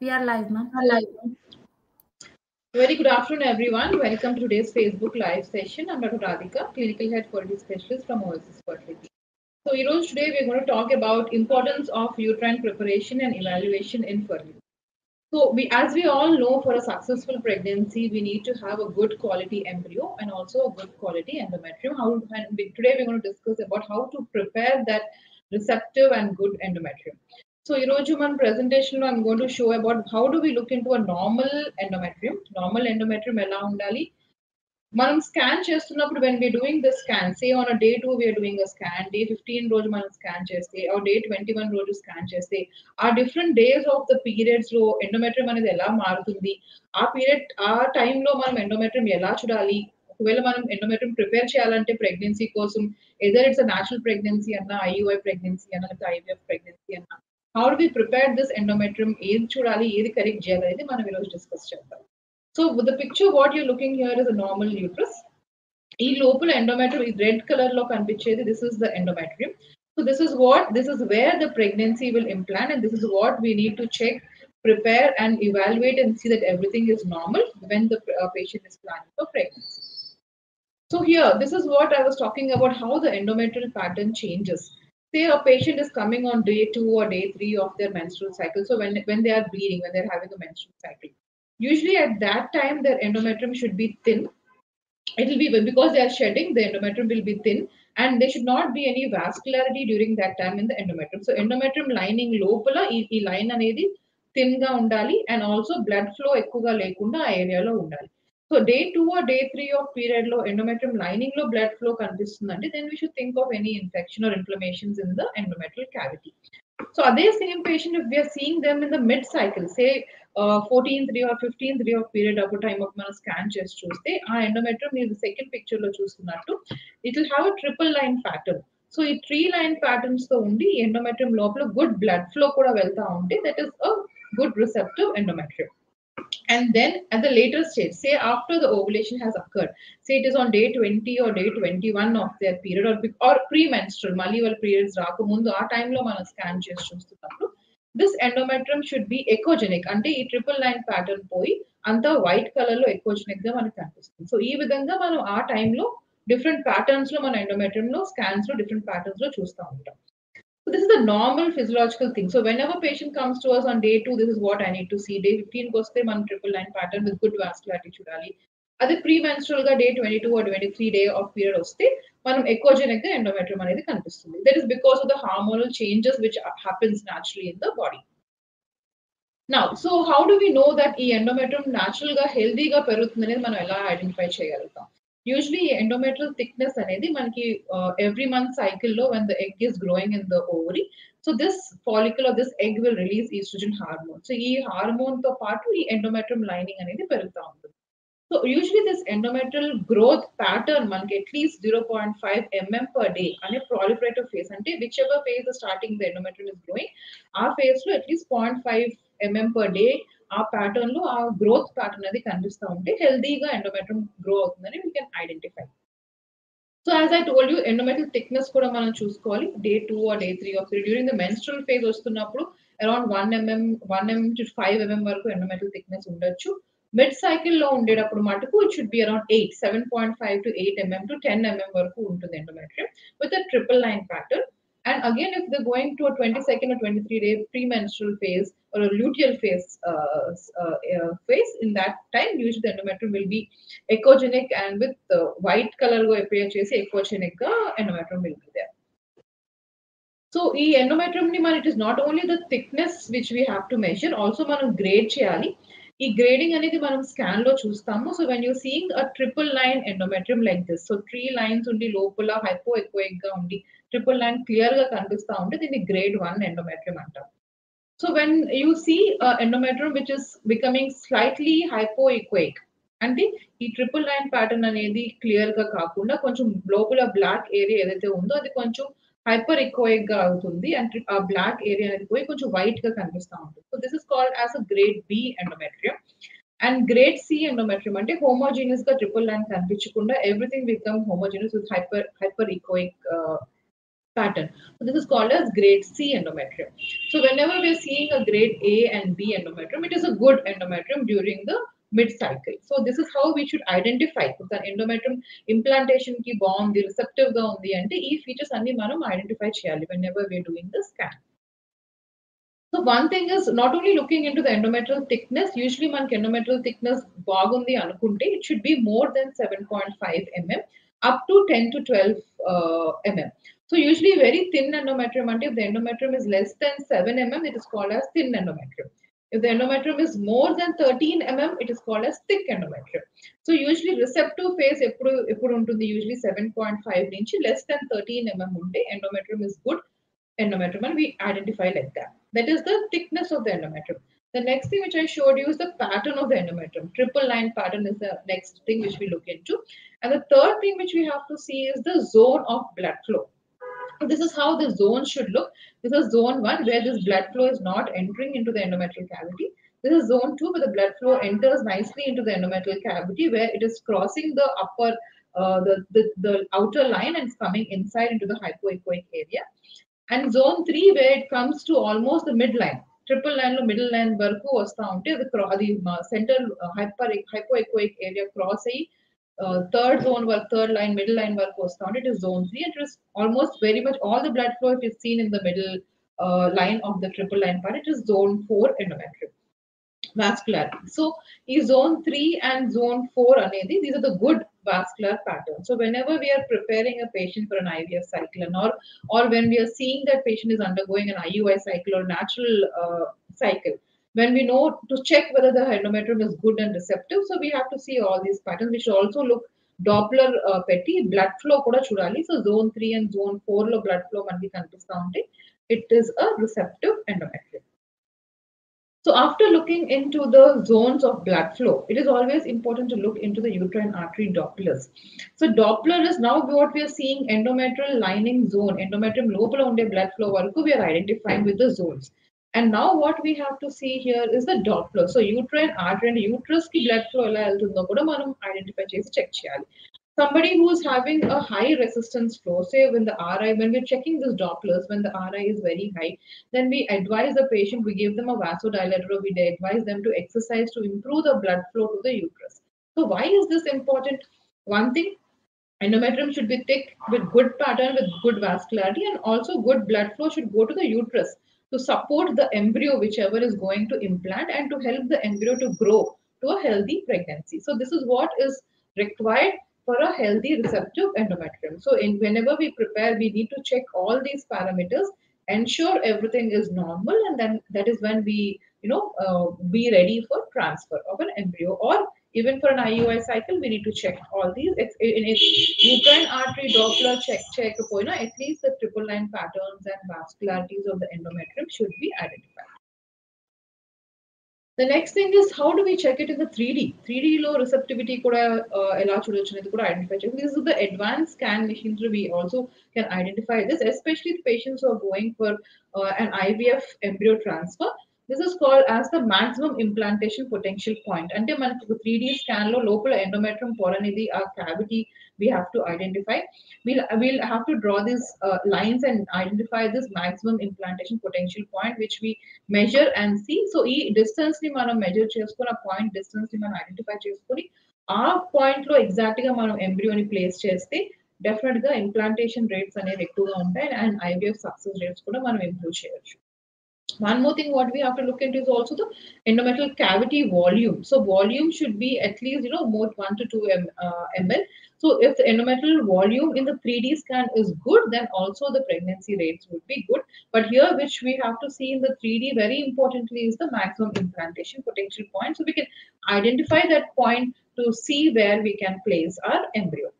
We are live, ma'am. Very good afternoon, everyone. Welcome to today's Facebook Live session. I'm Dr. Radhika, Clinical Head Fertility Specialist from Oasis Fertility. So, today we're going to talk about importance of uterine preparation and evaluation in fertility. So, as we all know, for a successful pregnancy, we need to have a good quality embryo and also a good quality endometrium. Today we're going to discuss about how to prepare that receptive and good endometrium. So, మన presentation I'm going to show about how do we look into a normal endometrium. Normal endometrium ఎలా ఉండాలి? మనం scan చేస్తున్నప్పుడు when we're doing the scan, say on a day 2 we are doing a scan, day 15 రోజు మనం scan చేస్తే or day 21 రోజు scan చేస్తే ఆ different days of the periods లో ఎండోమెట్రియం అనేది ఎలా మారుతుంది, ఆ టైంలో మనం ఎండోమెట్రియం ఎలా చూడాలి, ఒకవేళ మనం ఎండోమెట్రియం ప్రిపేర్ చేయాలంటే ప్రెగ్నెన్సీ కోసం either it's a natural pregnancy అన్నా ఐయుఐ ప్రెగ్నెన్సీ అన్నా లేకపోతే ఐవీఎఫ్ ప్రెగ్నెన్సీ అన్నా how do we prepare this endometrium, ఏది చూడాలి ఏది కరెక్ట్ చేయాలి అనేది మనం ఈరోజు డిస్కస్ చేద్దాం. So with the picture, what you're looking here is a normal uterus. ఈ లోపల endometrium is red color లో కనిపించేది. This is the endometrium. So this is where the pregnancy will implant, and this is what we need to check, prepare, and evaluate and see that everything is normal when the patient is planning for pregnancy. So here, this is what I was talking about, how the endometrial pattern changes. Say a patient is coming on day 2 or day 3 of their menstrual cycle. So when they are bleeding, when they're having a menstrual cycle, usually at that time their endometrium should be thin. It will be because they are shedding, the endometrium will be thin, and there should not be any vascularity during that time in the endometrium. So endometrium lining లోపల ఈ line అనేది thin గా ఉండాలి, and also blood flow ఎక్కువగా లేకుండా ఆ ఏరియాలో ఉండాలి. So day 2 or day 3 of period లో endometrium lining లో blood flow కనిపిస్తుందంటే then we should think of any infection or inflammations in the endometrial cavity. So are they same patient if we are seeing them in the mid cycle, say 14th day or 15th day of period of time of మన scan చేసి చూస్తే ఆ endometrium మీరు second picture లో చూస్తున్నట్టు it will have a triple line pattern. So ఈ 3 line patterns తో ఉండి ఎండోమెట్రియం లోపల గుడ్ బ్లడ్ ఫ్లో కూడా వెళ్తా ఉంటే that is a good receptive endometrium. And then at the later stage, say after the ovulation has occurred, say it is on day 20 or day 21 of their period, or premenstrual, mali వాళ్ళ periods రాకముందు ఆ టైంలో మనం scan చేసి చూస్తున్నప్పుడు this endometrium should be echogenic, అంటే ఈ triple line pattern పోయి అంతా వైట్ కలర్ లో echogenic గా మనకు కనిపిస్తుంది. సో ఈ విధంగా మనం ఆ టైంలో డిఫరెంట్ ప్యాటర్న్స్ లో మన ఎండోమెట్రియం లో స్కాన్స్ లో డిఫరెంట్ ప్యాటర్న్స్ లో చూస్తూ ఉంటాం. So this is the normal physiological thing. So whenever patient comes to us on day 2, this is what I need to see. Day 15 goste man triple line pattern with good vascularity chudali. Adi premenstrual ga day 22 or 23 day of period వస్తే మనం echogenic గా endometrium అనేది కనిపిస్తుంది. That is because of the hormonal changes which happens naturally in the body. Now, so how do we know that ఈ endometrium natural గా healthy గా పెరుగుతుంది అనేది మనం ఎలా ఐడెంటిఫై చేయగలుగుతాం? Usually endometrial thickness అనేది మనకి every month cycle లో when the egg is growing in the ovary, so this follicle or this egg will release estrogen hormone. So ఈ హార్మోన్ తో పాటు ఈ endometrium lining అనేది పెరుగుతూ ఉంటుంది. So usually this endometrial growth pattern మనకి at least 0.5 mm per day అనే proliferative phase, అంటే whichever phase the starting the endometrium is growing, ఆ phase లో at least 0.5 mm per day ఆ ప్యాటర్న్ లో ఆ గ్రోత్ ప్యాటర్న్ అది కనిపిస్తూ ఉంటే హెల్దీగా ఎండోమెట్రియం గ్రో అవుతుందని we can identify. So as I told you endometrial thickness కూడా మనం చూసుకోవాలి. Day 2 or day 3 of during the menstrual phase వస్తున్నప్పుడు అరౌండ్ 1 mm to 5 mm వరకు ఎండోమెట్రియల్ థిక్నెస్ ఉండొచ్చు. మిడ్ సైకిల్ లో ఉండేటప్పుడు మటుకు it should be around 7.5 to 8 mm to 10 mm వరకు ఉంటుంది endometrium with a triple line pattern. And again, if they're going to a 22nd or 23-day premenstrual phase or a luteal phase, in that time, usually the endometrium will be echogenic, and with the white color go appear chesi echogenic endometrium will be there. So ఈ endometrium ni it is not only the thickness which we have to measure, also మనం grade చేయాలి. ఈ grading అనేది మనం scan లో చూస్తాము. So when you seeing a triple line endometrium like this, so 3 lines ఉండి లోపల హైపో ఎకోయిక్ గా ఉండి ట్రిపుల్ లైన్ క్లియర్ గా కనిపిస్తా ఉంటే దీన్ని గ్రేడ్ 1 ఎండోమెట్రియం అంటాం. So when you see endometrium which is becoming slightly hypo echoic, అంటే ఈ ట్రిపుల్ లైన్ ప్యాటర్న్ అనేది క్లియర్ గా కాకుండా కొంచెం లోపల బ్లాక్ ఏరియా ఏదైతే ఉందో అది కొంచెం హైపర్ ఎకోయిక్ గా అవుతుంది, అండ్ ఆ బ్లాక్ ఏరియా అనేది పోయి కొంచెం వైట్ గా కనిపిస్తూ ఉంటుంది. So this is called as a grade B endometrium. And grade C endometrium అంటే హోమోజీనియస్ గా ట్రిపుల్ లైన్ కనిపించకుండా everything become homogeneous with hyper echoic pattern. So this is called as grade C endometrium. So whenever we are seeing a grade A and B endometrium, it is a good endometrium during the mid-cycle. So this is how we should identify the endometrium implantation ki bond, the receptive ga undi ante ee features anni manam identify cheyali whenever we are doing the scan. So one thing is not only looking into the endometrial thickness, usually man endometrial thickness bagundi anukunte, it should be more than 7.5 mm up to 10 to 12 mm. So usually very thin endometrium, and if the endometrium is less than 7 mm, it is called as thin endometrium. If the endometrium is more than 13 mm, it is called as thick endometrium. So usually receptive phase ఎప్పుడు ఉంటుంది usually 7.5 నుంచి less than 13 mm ఉంటే endometrium is good endometrium, and we identify like that. That is the thickness of the endometrium. The next thing which I showed you is the pattern of the endometrium. Triple line pattern is the next thing which we look into. And the third thing which we have to see is the zone of blood flow. This is how the zone should look. This is zone 1 where this blood flow is not entering into the endometrial cavity. This is zone 2 where the blood flow enters nicely into the endometrial cavity where it is crossing the upper, the outer line and is coming inside into the hypoechoic area. And zone 3 where it comes to almost the midline. Triple line లో middle line వరకు వస్తూ ఉంటే అది centre hypoechoic area cross అయ్యి third zone work, third line, middle line work was found. It is zone 3, and it is almost very much all the blood flow is seen in the middle line of the triple line part. It is zone 4 endometrium vascularity. So, is zone 3 and zone 4 anedi, these are the good vascular patterns. So, whenever we are preparing a patient for an IVF cycle, or when we are seeing that patient is undergoing an IUI cycle or natural cycle, when we know to check whether the endometrium is good and receptive, so we have to see all these patterns. We should also look Doppler petty blood flow kuda chudali. So zone 3 and zone 4 lo blood flow manaki kanipistu unte. It is a receptive endometrium. So after looking into the zones of blood flow, it is always important to look into the uterine artery Dopplers. So Doppler is now what we are seeing endometrial lining zone, endometrium lopala unde blood flow varaku we are identifying with the zones. And now what we have to see here is the Doppler. So uterine artery and uterus ki blood flow ela eltundo kuda manam identify chesi check cheyali. Somebody who is having a high resistance flow, say when the RI, when we're checking this Dopplers, when the RI is very high, then we advise the patient, we give them a vasodilator, or we advise them to exercise to improve the blood flow to the uterus. So why is this important? One thing, endometrium should be thick with good pattern, with good vascularity, and also good blood flow should go to the uterus to support the embryo, whichever is going to implant, and to help the embryo to grow to a healthy pregnancy. So this is what is required for a healthy receptive endometrium. So whenever we prepare, we need to check all these parameters, ensure everything is normal, and then that is when we be ready for transfer of an embryo, or even for an IUI cycle, we need to check all these. In uterine artery Doppler check, at least the triple line patterns and vascularities of the endometrium should be identified. The next thing is how do we check it in the 3D? 3D low receptivity kuda ela chudochu అనేది కూడా identify check. This is the advanced scan machines we also can identify this, especially the patients who are going for an IVF embryo transfer. This is called as the maximum implantation potential point. అంటే మనకు 3D scan లో లోపల endometrium పొర అనేది ఆ cavity we have to identify. We'll have to draw these lines and identify this maximum implantation potential point which we measure and see. So ఈ distance ని మనం measure చేసుకొని ఆ point distance ని మనం identify చేసుకొని ఆ పాయింట్ లో ఎగ్జాక్ట్ గా మనం ఎంబ్రియోని ప్లేస్ చేస్తే డెఫినెట్ గా ఇంప్లాంటేషన్ రేట్స్ అనేవి ఎక్కువగా ఉంటాయి అండ్ ఐవీఎఫ్ సక్సెస్ రేట్స్ కూడా మనం ఇంప్రూవ్ చేయొచ్చు. One more thing what we have to look into is also the endometrial cavity volume. So volume should be at least more 1 to 2 ml. So if the endometrial volume in the 3D scan is good, then also the pregnancy rates would be good. But here which we have to see in the 3D very importantly is the maximum implantation potential point. So we can identify that point to see where we can place our embryo.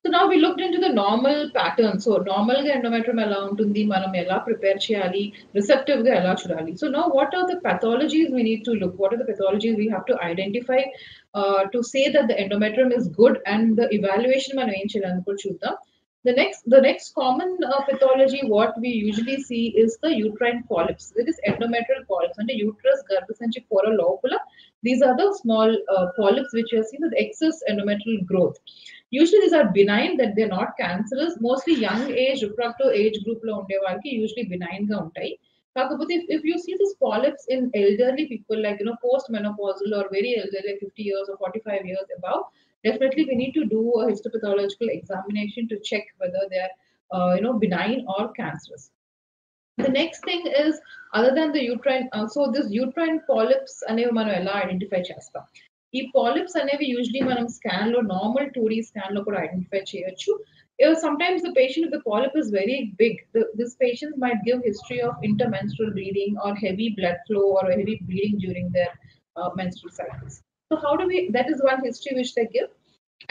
So now we looked into the normal pattern. So normal ga endometrium ela untundi, manam ela prepare cheyali, receptive ga ela chudali. So now what are the pathologies we need to look? What are the pathologies we have to identify to say that the endometrium is good, and the evaluation manam em cheyalani kuda chuddam. The next common pathology what we usually see is the uterine polyps. It is endometrial polyps and the uterus garbhasanchi pora lopula. These are the small polyps which you are seeing with excess endometrial growth. Usually these are benign, that they're not cancerous. Mostly young age, reproductive age group లో ఉండే వాళ్ళకి usually benign గా ఉంటాయి. కాకపోతే if you see these polyps in elderly people, like post menopausal or very elderly, like 50 years or 45 years above, definitely we need to do a histopathological examination to check whether they are benign or cancerous. The next thing is, other than the uterine, so this uterine polyps అనేవి మనం ఎలా identify చేస్తాం? ఈ polyps అనేవి usually మనం scan లో normal 2D scan లో కూడా ఐడెంటిఫై చేయొచ్చు. Sometimes the patient, if the polyp is very big, this patient might give history of intermenstrual bleeding or heavy blood flow or heavy bleeding during their menstrual cycles. So how do we? That is one history which they give.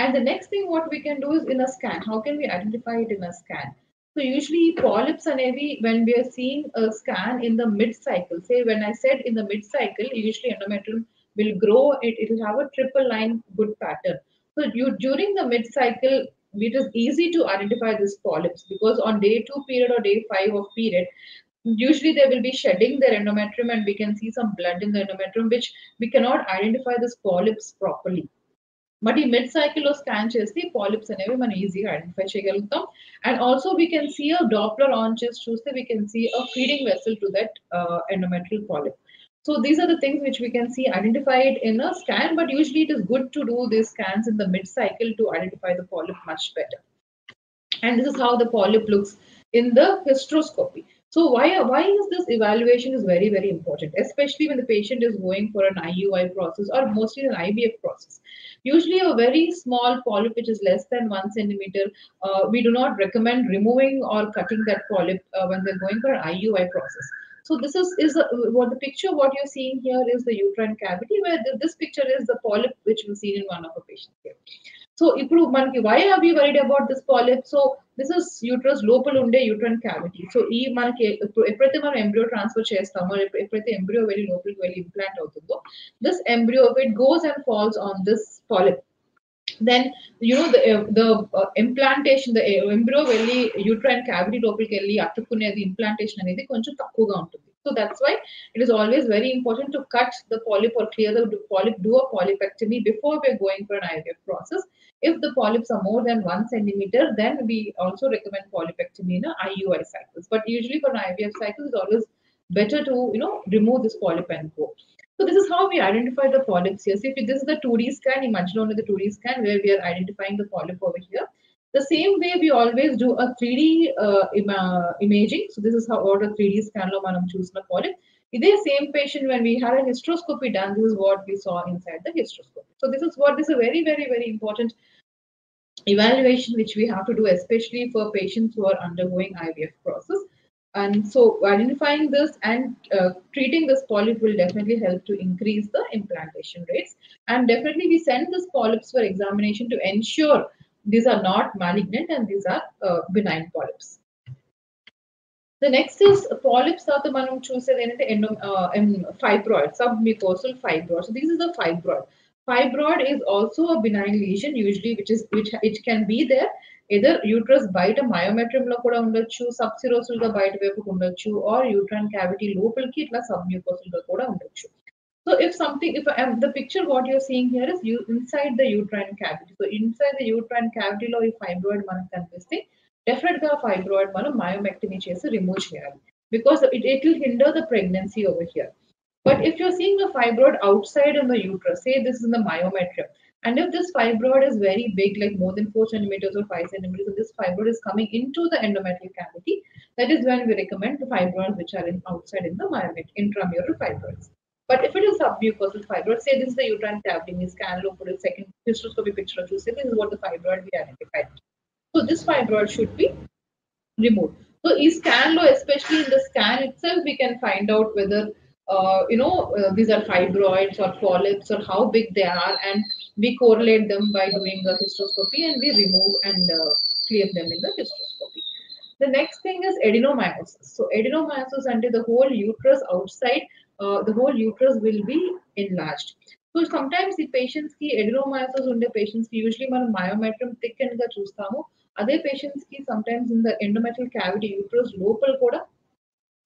And the next thing what we can do is in a scan. How can we identify it in a scan? So usually polyps are heavy when we are seeing a scan in the mid-cycle. Say when I said in the mid-cycle, usually endometrium will grow, it will have a triple line good pattern. So during the mid-cycle, it is easy to identify these polyps because on day 2 period or day 5 of period, usually they will be shedding their endometrium and we can see some blood in the endometrium, which we cannot identify these polyps properly. But in mid-cycle లో scan చేస్తే polyps అనేవి మనం ఈజీగా identify చేయగలుగుతాం. And also we can see a Doppler on చేసి చూస్తే we can see a feeding vessel to that endometrial polyp. So these are the things which we can see identified in a scan, but usually it is good to do these scans in the mid-cycle to identify the polyp much better. And this is how the polyp looks in the hysteroscopy. So why is this evaluation is very important, especially when the patient is going for an IUI process or mostly an IVF process. Usually a very small polyp which is less than 1 centimeter, we do not recommend removing or cutting that polyp when they're going for an IUI process. So this what the picture what you're seeing here is the uterine cavity, where this picture is the polyp which we've seen in one of the patients here. So ఇప్పుడు మనకి why are we worried about this polyp? So this is uterus లోపల ఉండే యూట్రన్ cavity. So ఈ మనకి ఎప్పుడైతే మనం embryo transfer చేస్తామో, ఎప్పుడైతే ఎంబ్రియో వెళ్ళి లోపలికి వెళ్ళి ఇంప్లాంట్ అవుతుందో, this embryo it goes and falls on this polyp. Then the implantation, the embryo వెళ్ళి యూట్రైన్ క్యావిటీ లోపలికి వెళ్ళి అతుక్కునేది ఇంప్లాంటేషన్ అనేది కొంచెం తక్కువగా ఉంటుంది. So that's why it is always very important to cut the polyp or clear the polyp, do a polypectomy before we're going for an IVF process. If the polyps are more than 1 centimeter, then we also recommend polypectomy in IUI cycles. But usually for an IVF cycle, it's always better to remove this polyp and go. So this is how we identify the polyps here. So if this is the 2D scan, imagine only the 2D scan where we are identifying the polyp over here. The same way we always do a 3D imaging. So this is how what a 3D scan lo manam choose the polyp. In the same patient, when we had a hysteroscopy done, this is what we saw inside the hysteroscopy. So this is a very important evaluation which we have to do, especially for patients who are undergoing IVF process. And so identifying this and treating this polyp will definitely help to increase the implantation rates. And definitely we send this polyps for examination to ensure these are not malignant and these are benign polyps. The next is polyps are the manam choosed fibroid, submucosal fibroid. So this is the fibroid. Fibroid is also a benign lesion usually which it can be there either uterus బయట myometrium లో కూడా ఉండొచ్చు, సబ్సిరోసల్ గా బయట వైపుకు ఉండొచ్చు, or uterine cavity లోపలికి ఇట్లా సబ్మ్యూకోసల్ గా కూడా ఉండొచ్చు. So if the picture what you're seeing here is inside the uterine cavity. So inside the uterine cavity లో ఈ fibroid మనకు కనిపిస్తే డెఫినెట్ గా ఫైబ్రాయిడ్ మనం మయోమెక్టమీ చేసి రిమూవ్ చేయాలి, because it will hinder the pregnancy over here. But if you're seeing the fibroid outside in the uterus, say this is in the myometrium, and if this fibroid is very big, like more than 4 centimeters or 5 centimeters, and this fibroid is coming into the endometrial cavity, that is when we recommend the fibroids which are outside in the intramural fibroids. But if it is submucosal fibroid, say this is the uterine cavity, we scan look for a second hysteroscopy picture, to say this is what the fibroid we identified. So this fibroid should be removed. So in scan low, especially in the scan itself, we can find out whether these are fibroids or polyps or how big they are, and we correlate them by doing a hysteroscopy and we remove and clear them in the hysteroscopy. The next thing is adenomyosis. So adenomyosis until the whole uterus outside, the whole uterus will be enlarged. So sometimes the patients ki adenomyosis unde patients ki usually మనం myometrium thickened గా చూస్తాము. అదే patients కి sometimes in the endometrial cavity uterus లోపల కూడా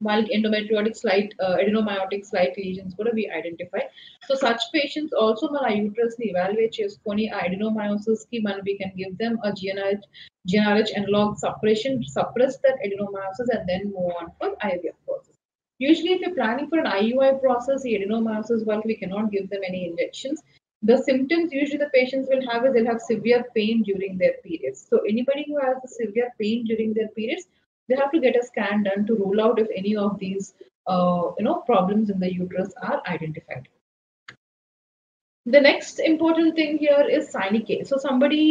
while endometriotic slight adenomyotic slight lesions కూడా we identify. So such patients also మన uterus ని evaluate చేసుకొని ఆ adenomyosis కి we can give them a GnRH analog suppression, suppress that adenomyosis and then move on for IVF process. Usually, if you're planning for an IUI process, the adenomyosis, well, we cannot give them any injections. The symptoms usually the patients will have is they'll have severe pain during their periods. So anybody who has a severe pain during their periods, they have to get a scan done to rule out if any of these problems in the uterus are identified. The next important thing here is Sinike. So somebody,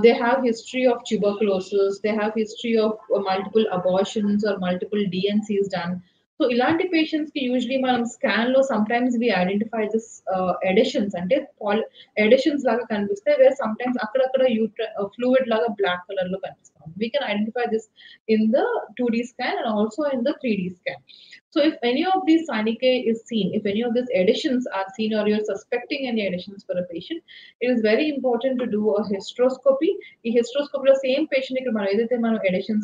they have history of tuberculosis, they have history of multiple abortions or multiple DNCs done. So ilanti patients ki usually మనం scan లో sometimes we identify this adhesions అంటే adhesions లాగా కనిపిస్తాయి where sometimes అక్కడక్కడ fluid లాగా black color లో కనిపిస్తాం. We can identify this in the 2D scan and also in the 3D scan. So if any of these Sinike is seen, if any of these additions are seen or you're suspecting any additions for a patient, it is very important to do a hysteroscopy. The hysteroscopy the same patient additions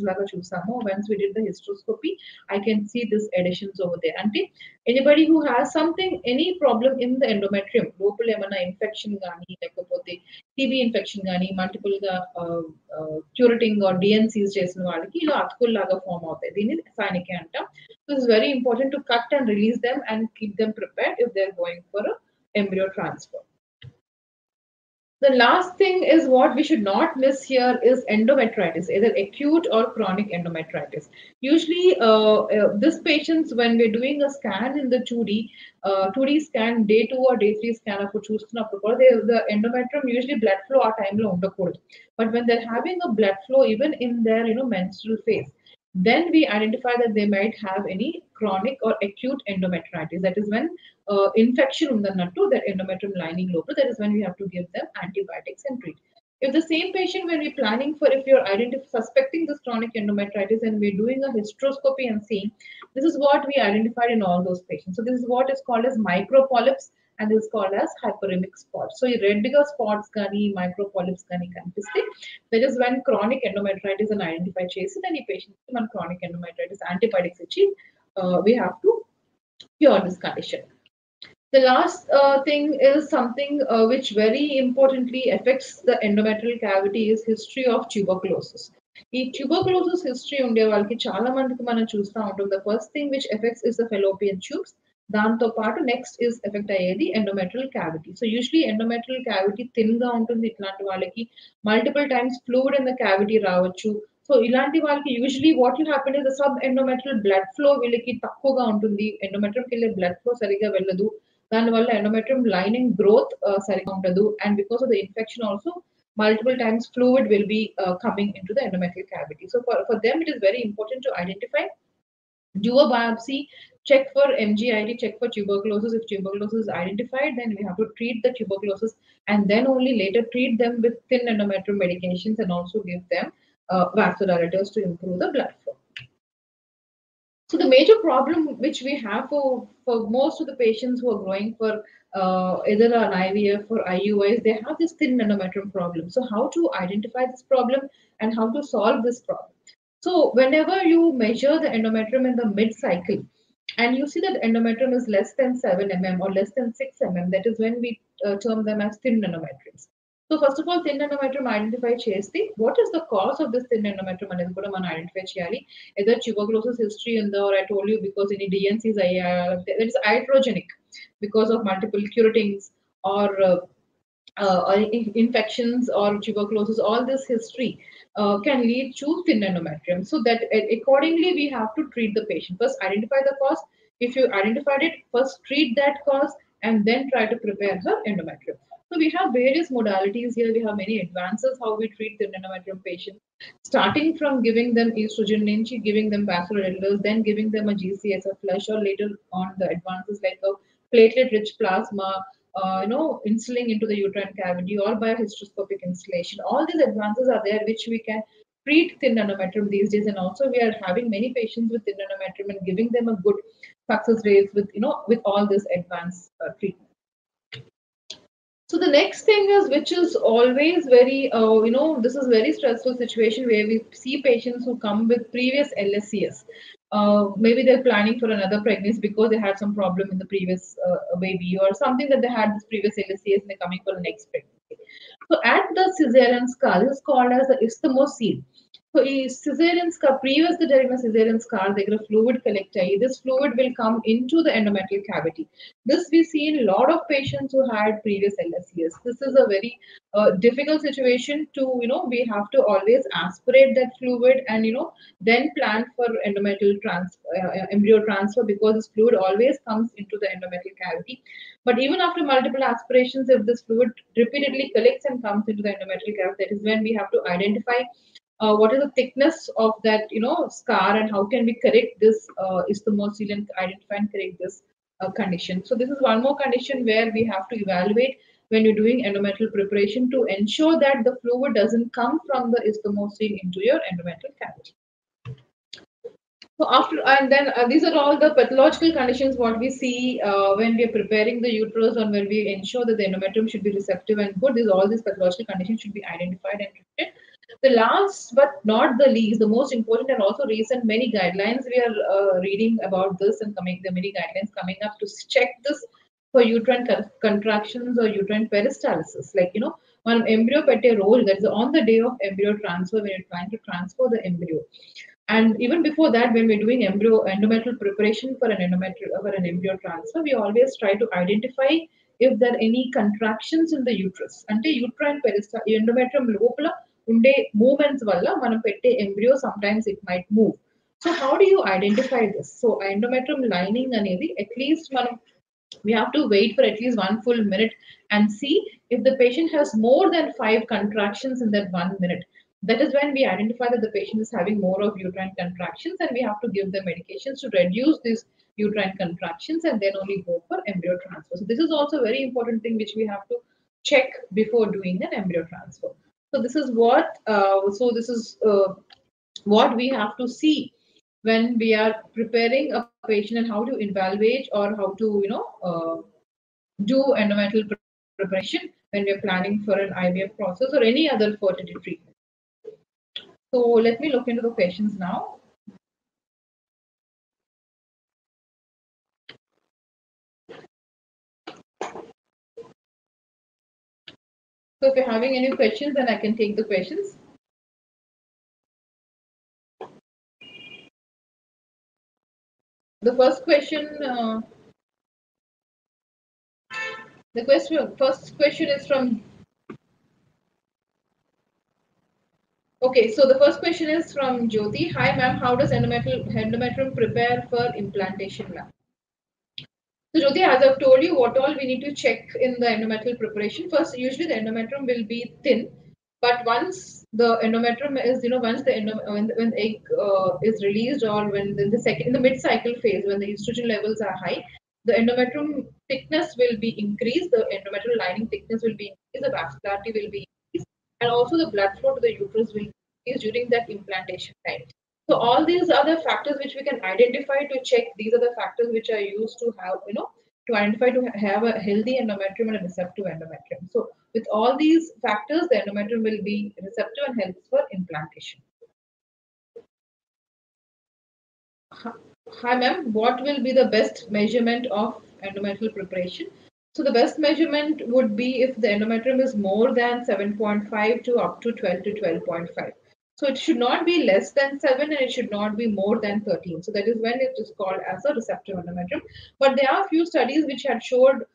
once we did the hysteroscopy, I can see these additions over there. And anybody who has something, any problem in the endometrium, local infection gani, like TB infection gani, multiple curating or DNCs చేసిన వాళ్ళకి ఇలా అతుకుల్లాగా form అవుతాయి. దీన్ని Sinike అంటాం. So it's very important to cut and release them and keep them prepared if they're going for a embryo transfer. The last thing is what we should not miss here is endometritis, either acute or chronic endometritis. Usually, this patients, when we're doing a scan in the 2D scan, day 2 or day 3 scan, the endometrium usually blood flow our time lo undakoodu. But when they're having a blood flow, even in their menstrual phase, then we identify that they might have any chronic or acute endometritis. That is when infection undannattu that endometrium lining local. That is when we have to give them antibiotics and treat. If the same patient, when we're planning for, if you're suspecting this chronic endometritis and we're doing a hysteroscopy and seeing, this is what we identified in all those patients. So this is what is called as micropolyps and this is called as hyperemic spots. So Radhika spots gani, micropolyps gani kanipiste. That is when chronic endometritis is identified chesi, then the patient with chronic endometritis antibiotics ichi, we have to cure this condition. The last thing is something which very importantly affects the endometrial cavity is history of tuberculosis. ఈ tuberculosis history ఉండే వాళ్ళకి చాలా మందికి మనం చూస్తూ ఉంటాం. The first thing which affects is the fallopian tubes. దాంతో పాటు నెక్స్ట్ ఇస్ ఎఫెక్ట్ అయ్యేది endometrial cavity. So usually endometrial cavity thin గా ఉంటుంది. ఇట్లాంటి వాళ్ళకి multiple times fluid in the cavity రావచ్చు. సో ఇలాంటి వాళ్ళకి usually what will happen is the sub endometrial blood flow వీళ్ళకి తక్కువగా ఉంటుంది. ఎండోమెట్రియంకి వెళ్ళే బ్లడ్ ఫ్లో సరిగా వెళ్ళదు. దానివల్ల ఎండోమెట్రియం లైనింగ్ గ్రోత్ సరిగా ఉండదు. And because of the infection also multiple times fluid will be coming into the endometrial cavity. So for them it is very important to identify, do a biopsy, check for MGIT, check for tuberculosis. If tuberculosis is identified, then we have to treat the tuberculosis and then only later treat them with thin endometrium medications and also give them vasodilators to improve the blood flow. So the major problem which we have for most of the patients who are going for either an IVF or IUIs, they have this thin endometrium problem. So how to identify this problem and how to solve this problem? So whenever you measure the endometrium in the mid-cycle and you see that endometrium is less than 7 mm or less than 6 mm, that is when we term them as thin endometriums. So first of all, thin endometrium identify chesti. What is the cause of this thin endometrium అనేది కూడా మనం identify చేయాలి. Either tuberculosis history ఉందా, or I told you because any DNCs that is iatrogenic because of multiple curetings or infections or tuberculosis. All this history can lead to thin endometrium. So that accordingly we have to treat the patient. First identify the cause. If you identified it, first treat that cause and then try to prepare her endometrium. So we have various modalities here. We have many advances how we treat thin endometrium patients, starting from giving them estrogen, giving them vasodilators, then giving them a GCSF flush, or later on the advances like a platelet-rich plasma, instilling into the uterine cavity or by a hysteroscopic installation. All these advances are there which we can treat thin endometrium these days, and also we are having many patients with thin endometrium and giving them a good success rates with all this advanced treatment. So the next thing is, which is always very, this is very stressful situation where we see patients who come with previous LSCS. maybe they're planning for another pregnancy because they had some problem in the previous baby or something that they had this previous LSCS and they're coming for the next pregnancy. So at the cesarean scar, this is called as the isthmocele. So cesarean scar, previous to during a cesarean scar, there is a fluid collector. This fluid will come into the endometrial cavity. This we see in a lot of patients who had previous LSCS. This is a very difficult situation to, we have to always aspirate that fluid and, then plan for embryo transfer because this fluid always comes into the endometrial cavity. But even after multiple aspirations, if this fluid repeatedly collects and comes into the endometrial cavity, that is when we have to identify what is the thickness of that scar and how can we correct this isthmocele and identify and correct this condition. So this is one more condition where we have to evaluate when you're doing endometrial preparation to ensure that the fluid doesn't come from the isthmocele into your endometrial cavity. So after and then these are all the pathological conditions what we see when we are preparing the uterus or when we ensure that the endometrium should be receptive and good. All these pathological conditions should be identified and treated. The last but not the least, the most important and also recent many guidelines we are reading about this and coming the many guidelines coming up to check this for uterine contractions or uterine peristalsis. Like one embryo pete roll that is on the day of embryo transfer when you're trying to transfer the embryo. And even before that, when we're doing endometrial preparation for an embryo transfer, we always try to identify if there are any contractions in the uterus. Ante uterine endometrium lopala unde movements valla manam pette embryo sometimes it might move. So how do you identify this? So endometrium lining anedi at least we have to wait for at least 1 full minute and see if the patient has more than 5 contractions in that 1 minute. That is when we identify that the patient is having more of uterine contractions and we have to give them medications to reduce these uterine contractions and then only go for embryo transfer. So this is also a very important thing which we have to check before doing an embryo transfer. So this is what we have to see when we are preparing a patient and how to evaluate or how to do endometrial preparation when we are planning for an IVF process or any other fertility treatment. So let me look into the questions now. So if you're having any questions, then I can take the questions. The first question, first question is from. Okay, so the first question is from Jyoti. Hi, ma'am. How does endometrium prepare for implantation, ma'am? So, Jyoti, as I've told you, what all we need to check in the endometrial preparation. First, usually the endometrium will be thin, but once the endometrium is, once when the egg is released or when in the mid cycle phase, when the estrogen levels are high, the endometrium thickness will be increased, the endometrial lining thickness will be increased, the vascularity will be increased, and also the blood flow to the uterus will increase during that implantation time. So all these are the factors which we can identify to check. These are the factors which are used to have, to identify to have a healthy endometrium and a receptive endometrium. So with all these factors, the endometrium will be receptive and helps for implantation. Hi, ma'am. What will be the best measurement of endometrial preparation? So the best measurement would be if the endometrium is more than 7.5 to up to 12 to 12.5. So it should not be less than 7 and it should not be more than 13. So that is when it is called as a receptive endometrium. But there are few studies which had showed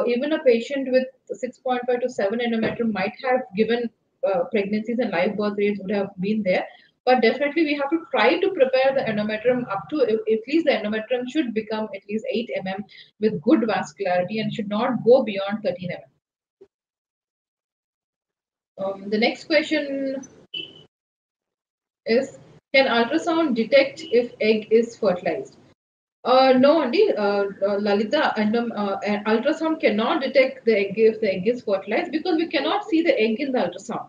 even a patient with 6.5 to 7 endometrium might have given pregnancies and live birth rates would have been there. But definitely we have to try to prepare the endometrium up to at least the endometrium should become at least 8 mm with good vascularity and should not go beyond 13 mm. The next question is, can ultrasound detect if egg is fertilized? No, Andy. Lalita, ultrasound cannot detect the egg if the egg is fertilized because we cannot see the egg in the ultrasound.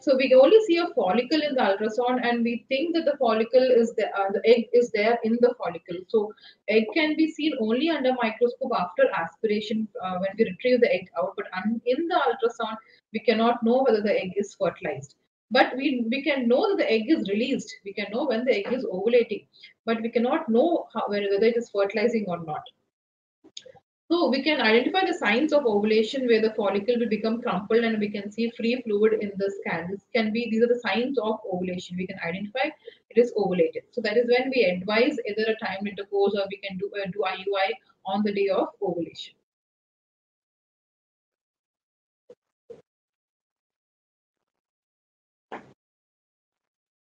So we only see a follicle in the ultrasound, and we think that the egg is there in the follicle. So egg can be seen only under microscope after aspiration when we retrieve the egg out. But in the ultrasound, we cannot know whether the egg is fertilized. But we can know that the egg is released. We can know when the egg is ovulating, but we cannot know whether it is fertilizing or not. So we can identify the signs of ovulation where the follicle will become crumpled and we can see free fluid in the scan. This can be these are the signs of ovulation. We can identify it is ovulated. So that is when we advise either a timed intercourse or we can do IUI on the day of ovulation.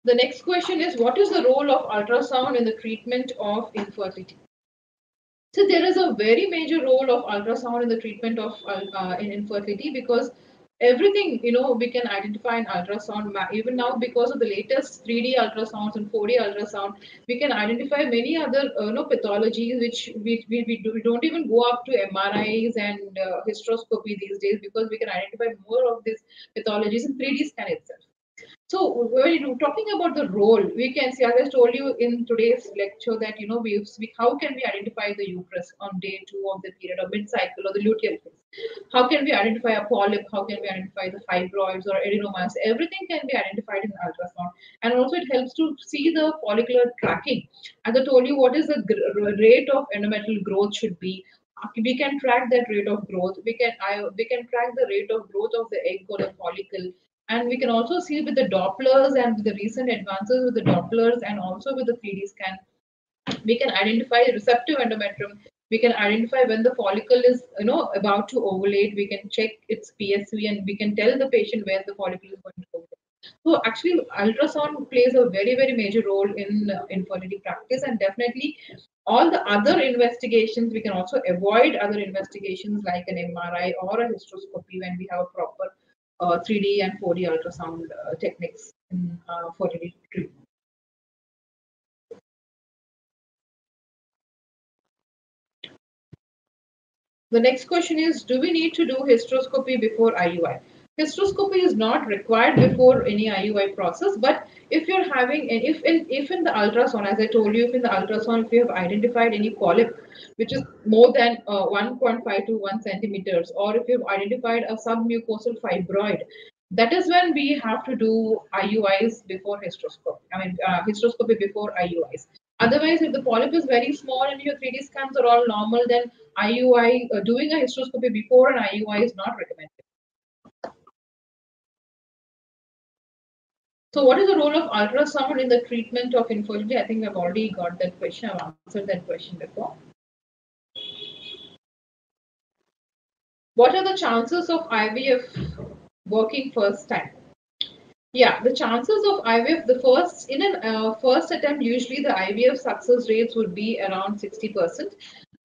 The next question is, what is the role of ultrasound in the treatment of infertility? So there is a very major role of ultrasound in the treatment of in infertility, because everything we can identify in ultrasound. Even now, because of the latest 3D ultrasounds and 4D ultrasound, we can identify many other pathologies which we don't even go up to MRIs and hysteroscopy these days, because we can identify more of these pathologies in 3D scan itself. So when you're talking about the role, we can see, as I told you in today's lecture, that how can we identify the uterus on day 2 of the period or mid-cycle or the luteal phase? How can we identify a polyp? How can we identify the fibroids or adenomas? Everything can be identified in ultrasound, and also it helps to see the follicular tracking. As I told you, what is the rate of endometrial growth should be. We can track that rate of growth. We can track the rate of growth of the egg or the follicle, and we can also see with the Dopplers and with the recent advances with the Dopplers and also with the 3D scan, we can identify receptive endometrium. We can identify when the follicle is about to ovulate. We can check its PSV and we can tell the patient where the follicle is going to ovulate. So actually, ultrasound plays a very very major role in infertility practice, and definitely all the other investigations, we can also avoid other investigations like an MRI or a hysteroscopy when we have a proper 3D and 4D ultrasound techniques in fertility treatment. The next question is, do we need to do hysteroscopy before IUI? Hysteroscopy is not required before any IUI process, but if you're having, if in the ultrasound, as I told you, if in the ultrasound, if you have identified any polyp, which is more than 1.5 to 1 centimeters, or if you've identified a submucosal fibroid, that is when we have to do IUIs before hysteroscopy. Hysteroscopy before IUIs. Otherwise, if the polyp is very small and your 3D scans are all normal, then IUI, doing a hysteroscopy before an IUI is not recommended. So, what is the role of ultrasound in the treatment of infertility? I think I've already got that question. I've answered that question before. What are the chances of IVF working first time? Yeah, the chances of IVF, the first in an first attempt, usually the IVF success rates would be around 60%.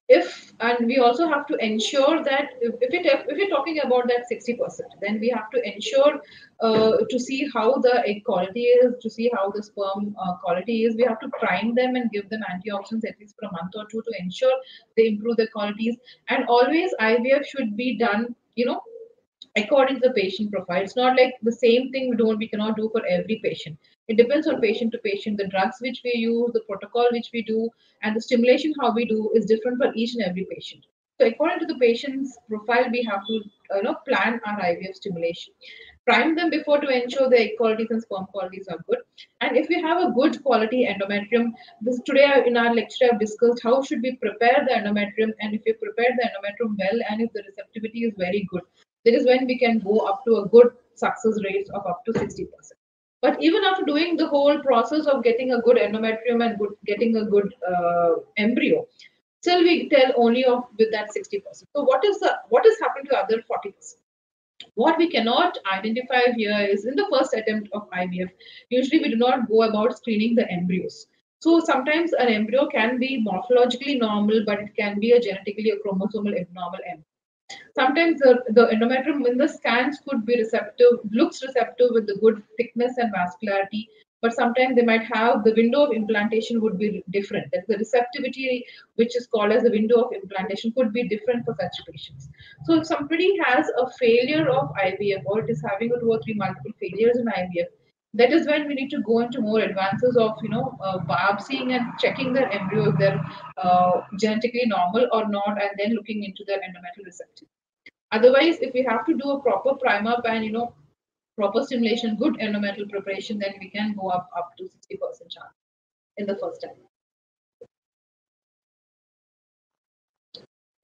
If and we also have to ensure that if we're talking about that 60%, then we have to ensure to see how the egg quality is, to see how the sperm quality is. We have to prime them and give them antioxidants at least for a month or two to ensure they improve their qualities. And always IVF should be done, according to the patient profile. It's not like the same thing we cannot do for every patient. It depends on patient to patient. The drugs which we use, the protocol which we do, and the stimulation how we do is different for each and every patient. So according to the patient's profile, we have to plan our IVF stimulation. Prime them before to ensure the egg qualities and sperm qualities are good. And if we have a good quality endometrium, this today in our lecture I've discussed how should we prepare the endometrium, and if we prepare the endometrium well and if the receptivity is very good, that is when we can go up to a good success rates of up to 60%. But even after doing the whole process of getting a good endometrium and getting a good embryo, still we tell only of with that 60%. So what is happening to the other 40%? What we cannot identify here is in the first attempt of IVF, usually we do not go about screening the embryos. So sometimes an embryo can be morphologically normal, but it can be a genetically or chromosomal abnormal embryo. Sometimes the endometrium in the scans could be receptive, looks receptive with the good thickness and vascularity, but sometimes they might have the window of implantation would be different. That the receptivity, which is called as the window of implantation, could be different for such patients. So if somebody has a failure of IVF or it is having a 2 or 3 multiple failures in IVF, that is when we need to go into more advances of biopsying and checking their embryo if they're genetically normal or not, and then looking into their endometrial receptivity. Otherwise, if we have to do a proper prime up and proper stimulation, good endometrial preparation, then we can go up to 60% chance in the first time.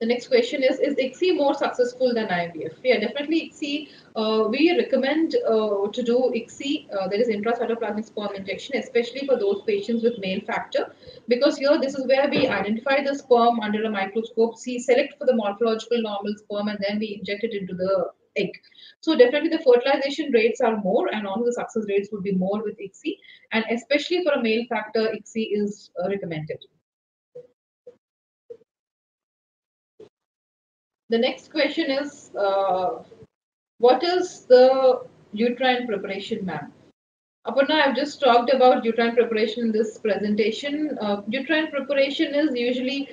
The next question is ICSI more successful than IVF? Yeah, definitely ICSI. We recommend to do ICSI, that is intracytoplasmic sperm injection, especially for those patients with male factor, because here this is where we identify the sperm under a microscope, select for the morphological normal sperm, and then we inject it into the egg. So definitely the fertilization rates are more, and also the success rates would be more with ICSI, and especially for a male factor, ICSI is recommended. The next question is, what is the uterine preparation, ma'am? Aparna, I've just talked about uterine preparation in this presentation. Uterine preparation is usually,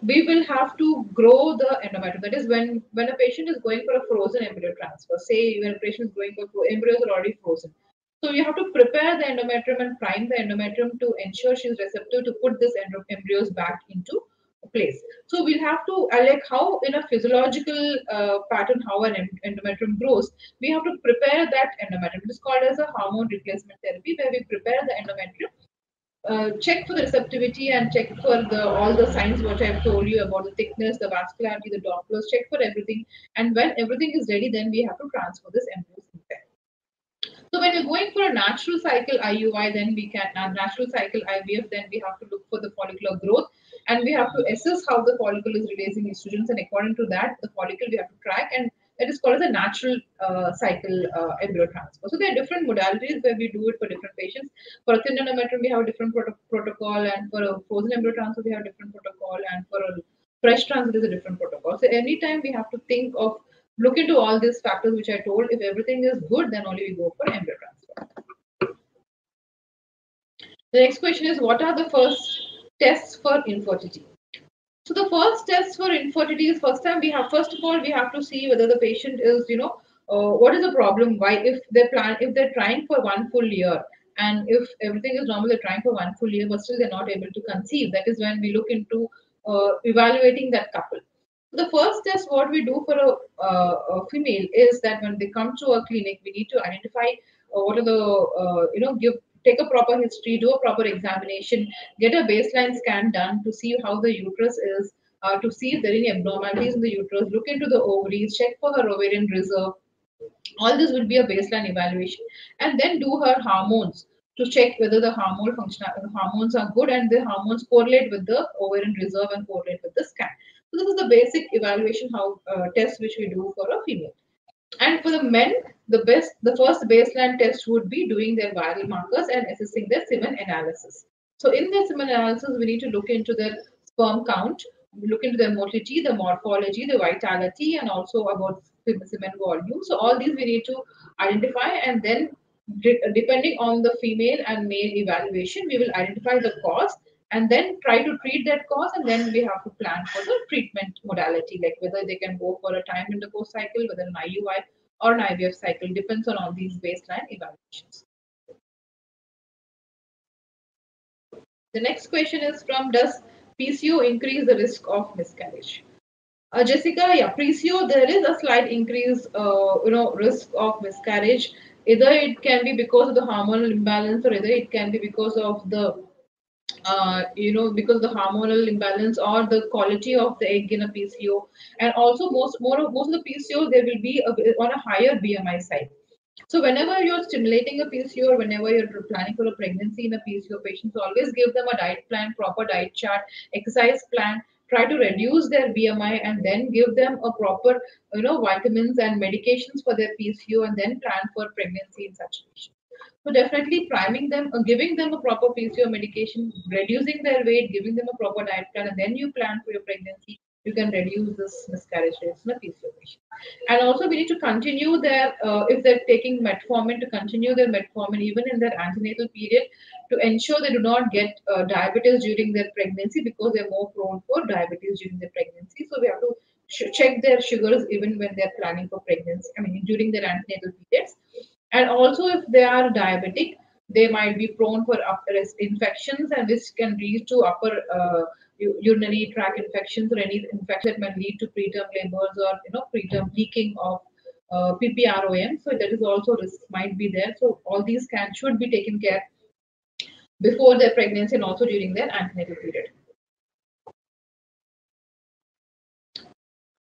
we will have to grow the endometrium. That is when a patient is going for a frozen embryo transfer. Say when a patient is going for embryos are already frozen. So you have to prepare the endometrium and prime the endometrium to ensure she's receptive to put this embryos back into place. So we'll have to, like how in a physiological pattern, how an endometrium grows, we have to prepare that endometrium. It is called as a hormone replacement therapy, where we prepare the endometrium, check for the receptivity and check for the all the signs what I've told you about the thickness, the vascularity, the Dopplers, check for everything. And when everything is ready, then we have to transfer this embryos inside. So when we're going for a natural cycle IUI, then we can natural cycle IVF, then we have to look for the follicular growth, and we have to assess how the follicle is releasing estrogens, and according to that, the follicle we have to track, and that is called as a natural cycle embryo transfer. So there are different modalities where we do it for different patients. For a thin endometrium, we have a different protocol, and for a frozen embryo transfer, we have a different protocol, and for a fresh transfer, is a different protocol. So anytime we have to think of look into all these factors which I told. If everything is good, then only we go for embryo transfer. The next question is, what are the first tests for infertility? So the first test for infertility is first of all we have to see whether the patient is, what is the problem? Why if they're trying for 1 full year, and if everything is normal, they're trying for 1 full year, but still they're not able to conceive. That is when we look into evaluating that couple. The first test what we do for a female is that when they come to a clinic, we need to identify what are the take a proper history, do a proper examination, get a baseline scan done to see how the uterus is, to see if there are any abnormalities in the uterus, look into the ovaries, check for her ovarian reserve. All this will be a baseline evaluation, and then do her hormones to check whether the hormones are good and the hormones correlate with the ovarian reserve and correlate with the scan. So this is the basic evaluation how test which we do for a female. And for the men, the first baseline test would be doing their viral markers and assessing their semen analysis. So in their semen analysis, we need to look into their sperm count, look into their motility, the morphology, the vitality, and also about semen volume. So all these we need to identify, and then depending on the female and male evaluation, we will identify the cause and then try to treat that cause, and then we have to plan for the treatment modality, like whether they can go for a time intercourse cycle, whether an IUI or an IVF cycle, depends on all these baseline evaluations. The next question is from, does PCO increase the risk of miscarriage? Jessica, yeah, PCO, there is a slight increase, risk of miscarriage. Either it can be because of the hormonal imbalance, or either it can be because of the because the hormonal imbalance or the quality of the egg in a PCO, and also most of the PCO there will be on a higher BMI side. So whenever you're stimulating a PCO or whenever you're planning for a pregnancy in a PCO patient, so always give them a diet plan, proper diet chart, exercise plan. Try to reduce their BMI and then give them a proper, vitamins and medications for their PCO, and then plan for pregnancy in such patients. So definitely priming them, giving them a proper PCO medication, reducing their weight, giving them a proper diet plan, and then you plan for your pregnancy. You can reduce this miscarriage rates in a PCO patient. And also we need to continue their, if they're taking metformin, to continue their metformin even in their antenatal period, to ensure they do not get diabetes during their pregnancy, because they're more prone for diabetes during their pregnancy. So we have to check their sugars even when they're planning for pregnancy, during their antenatal periods. And also, if they are diabetic, they might be prone for upper infections, and this can lead to upper urinary tract infections, or any infection that might lead to preterm labors, or preterm leaking of PPROM. So that is also risk might be there. So all these can should be taken care before their pregnancy and also during their antenatal period.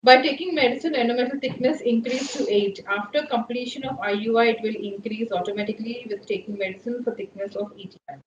By taking medicine, endometrial thickness increase to 8. After completion of IUI, it will increase automatically with taking medicine for thickness of ETI.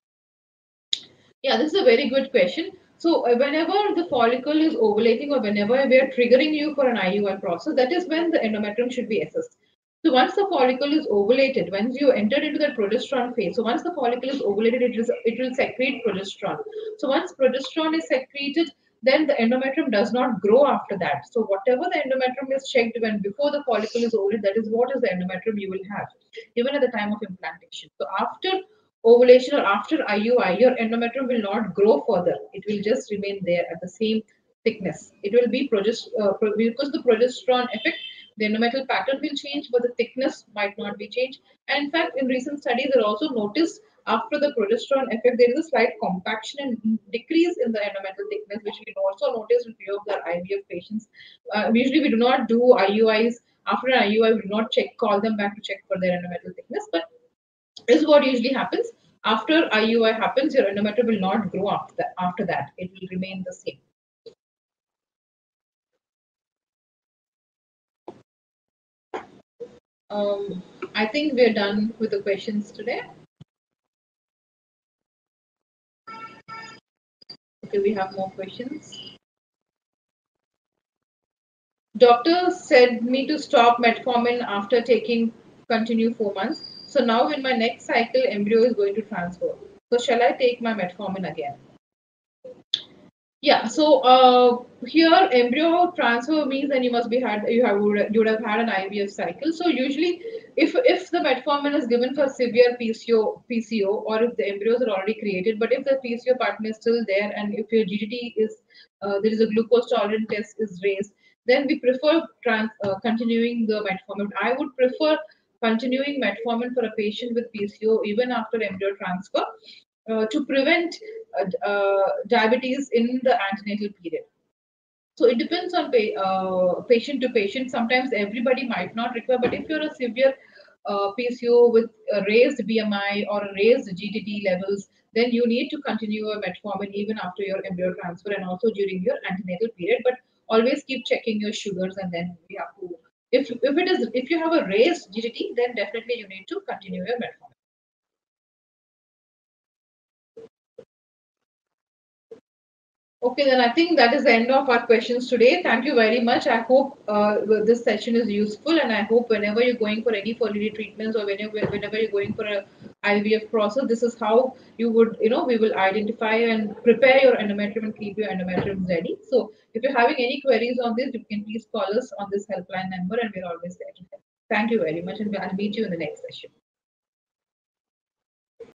Yeah, this is a very good question. So, whenever the follicle is ovulating or whenever we are triggering you for an IUI process, that is when the endometrium should be assessed. So, once the follicle is ovulated, once you enter into that progesterone phase, so once the follicle is ovulated, it will secrete progesterone. So, once progesterone is secreted, then the endometrium does not grow after that. So, whatever the endometrium is checked when before the follicle is ovulated, that is what is the endometrium you will have, even at the time of implantation. So, after ovulation or after IUI, your endometrium will not grow further. It will just remain there at the same thickness. It will be because the progesterone effect, the endometrial pattern will change, but the thickness might not be changed. And in fact, in recent studies, they also noticed after the progesterone effect, there is a slight compaction and decrease in the endometrial thickness, which we also noticed in few of the IVF patients. Usually, we do not do IUIs. After an IUI, we do not call them back to check for their endometrial thickness, but is what usually happens after IUI happens. Your endometrium will not grow after that. It will remain the same. I think we're done with the questions today. Okay, we have more questions. Doctor said me to stop metformin after taking continue 4 months. So now in my next cycle, embryo is going to transfer. So shall I take my metformin again? Yeah, so here embryo transfer means then you must be had you would have had an IVF cycle. So usually, if the metformin is given for severe PCO, or if the embryos are already created, but if the PCO pattern is still there and if your GDT is there is a glucose tolerance test is raised, then we prefer continuing the metformin. I would prefer continuing metformin for a patient with PCO even after embryo transfer to prevent diabetes in the antenatal period. So it depends on patient to patient. Sometimes everybody might not require, but if you're a severe PCO with a raised BMI or a raised GDT levels, then you need to continue a metformin even after your embryo transfer and also during your antenatal period. But always keep checking your sugars, and then we have to. If you have a raised GDT, then definitely you need to continue your metformin. Okay, then I think that is the end of our questions today. Thank you very much. I hope this session is useful, and I hope whenever you're going for any fertility treatments or whenever you're going for a IVF process, this is how you would, we will identify and prepare your endometrium and keep your endometrium ready. So, if you're having any queries on this, you can please call us on this helpline number, and we're always there to help. Thank you very much, and I'll meet you in the next session.